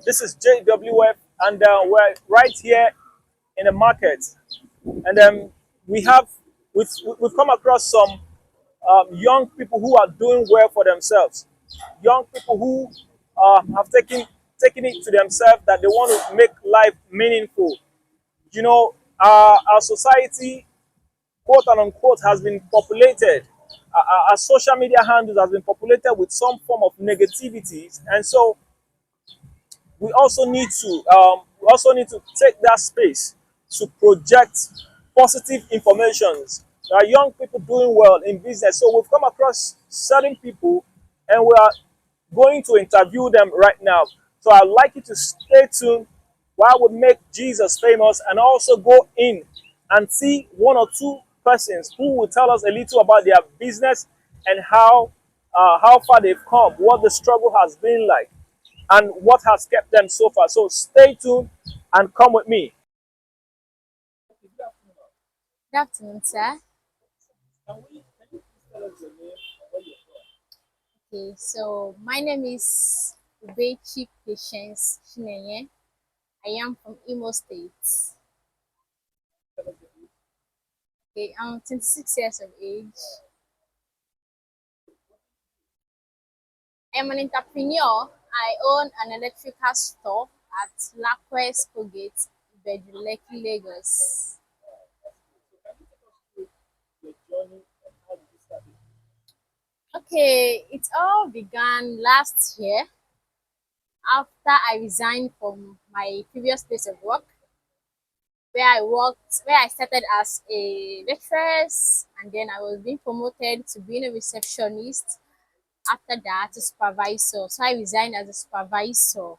This is JWF, and we're right here in the market. And we have we've come across some young people who are doing well for themselves. Young people who have taken it to themselves that they want to make life meaningful. You know, our society, quote and unquote, has been populated. Our social media handles has been populated with some form of negativity, and so we also need to take that space to project positive informations. There are young people doing well in business, so we've come across certain people, and we are going to interview them right now. So I'd like you to stay tuned while we make Jesus famous, and also go in and see one or two persons who will tell us a little about their business and how far they've come, what the struggle has been like, and what has kept them so far. So stay tuned and come with me. Good afternoon, sir. Okay, so my name is Ubechi Patience Chinenye. I am from Imo State. Okay, I'm 26 years of age. I am an entrepreneur. I own an electrical store at Lakwes Colgate, Beduleki, Lagos. Okay, it all began last year after I resigned from my previous place of work, where I started as a waitress, and then I was being promoted to being a receptionist. After that, to supervisor. So I resigned as a supervisor.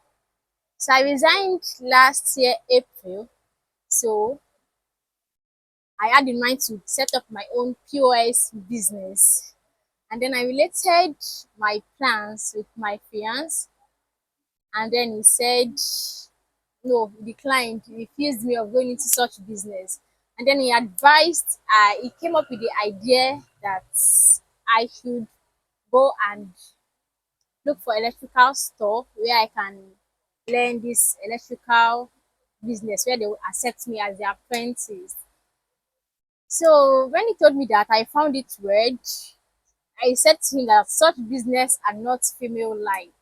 So I resigned last year, April. So I had in mind to set up my own POS business. And then I related my plans with my fiance, and then he said no, he declined. He refused me of going into such business. And then he advised, he came up with the idea that I should go and look for electrical store where I can learn this electrical business, where they will accept me as their apprentice. So when he told me that, I found it weird. I said to him that such business are not female like.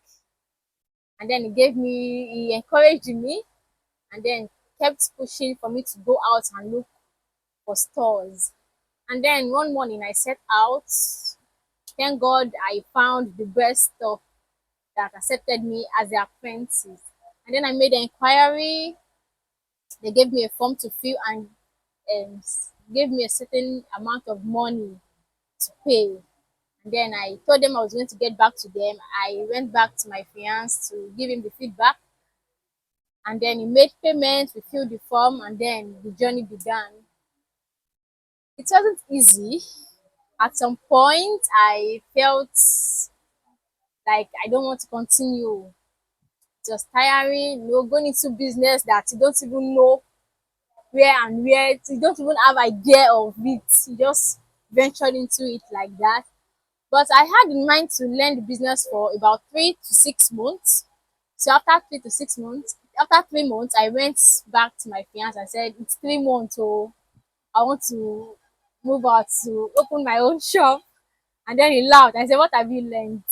And then he encouraged me, and then kept pushing for me to go out and look for stores. And then one morning I set out. Thank God I found the best store that accepted me as their apprentice. And then I made an inquiry. They gave me a form to fill, and gave me a certain amount of money to pay. And then I told them I was going to get back to them. I went back to my fiance to give him the feedback. And then he made payment, we filled the form, and then the journey began. It wasn't easy. At some point, I felt like I don't want to continue. It was tiring, going into business that you don't even know where, you don't even have idea of it. You just ventured into it like that. But I had in mind to learn the business for about 3 to 6 months. So after 3 months, I went back to my fiance. I said, "It's 3 months, so I want to move out to open my own shop." And then he laughed. I said, "What have you learned?"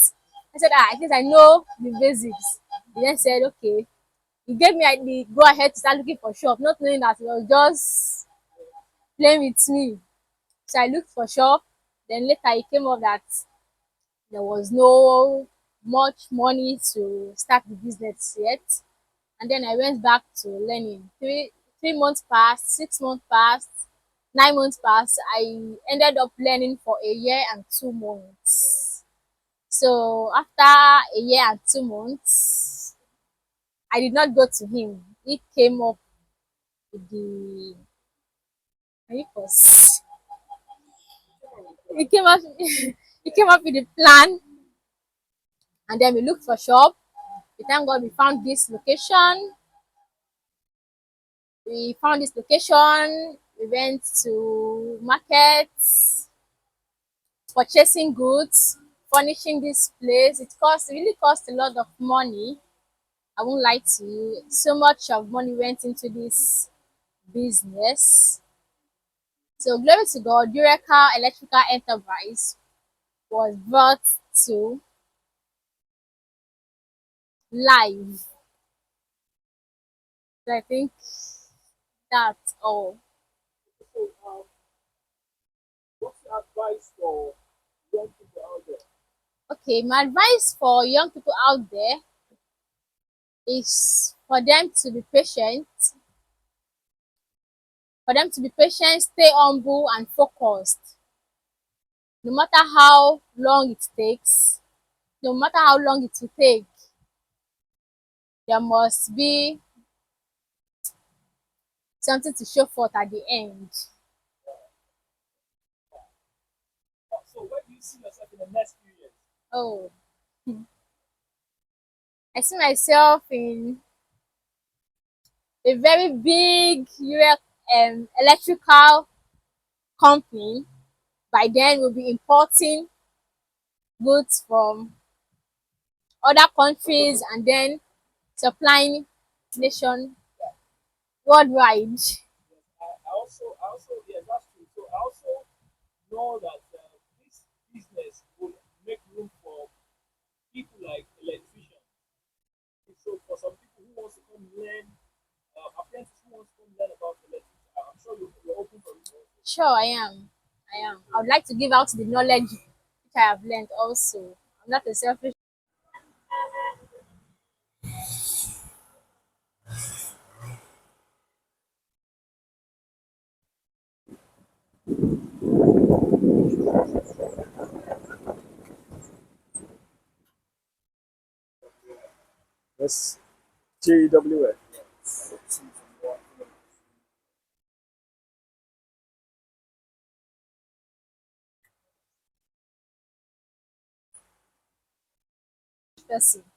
I said, "I guess I know the basics." He then said, "Okay." He gave me the go ahead to start looking for shop, not knowing that he was just playing with me. So I looked for shop. Then later it came up that there was no much money to start the business yet. And then I went back to learning. Three months passed, 6 months passed, 9 months passed. I ended up learning for a year and 2 months. So after a year and 2 months, I did not go to him. He came up with the he was he came up he came up with the plan, and then we looked for shop. We thank God we found this location. We went to markets, purchasing goods, furnishing this place. It really cost a lot of money. I won't lie to you. So much of money went into this business. So glory to God, Eureka Electrical Enterprise was brought to live. So I think that's all. So, what's your advice for young people out there? Okay, my advice for young people out there is for them to be patient, stay humble and focused. No matter how long it takes, no matter how long it will take, there must be something to show forth at the end. So, where do you see yourself in the next few years? Oh, I see myself in a very big electrical company. By then, we'll be importing goods from other countries and then supplying nation worldwide. Yes, that's true. So, I also know that this business will make room for people like electricians. So, for some people who wants to come learn, apprentices who wants to come learn about electricity, I'm sure you're open for it also. Sure, I am. I am. I would like to give out the knowledge which I have learned also. I'm not a selfish. Yes, JWF. Person.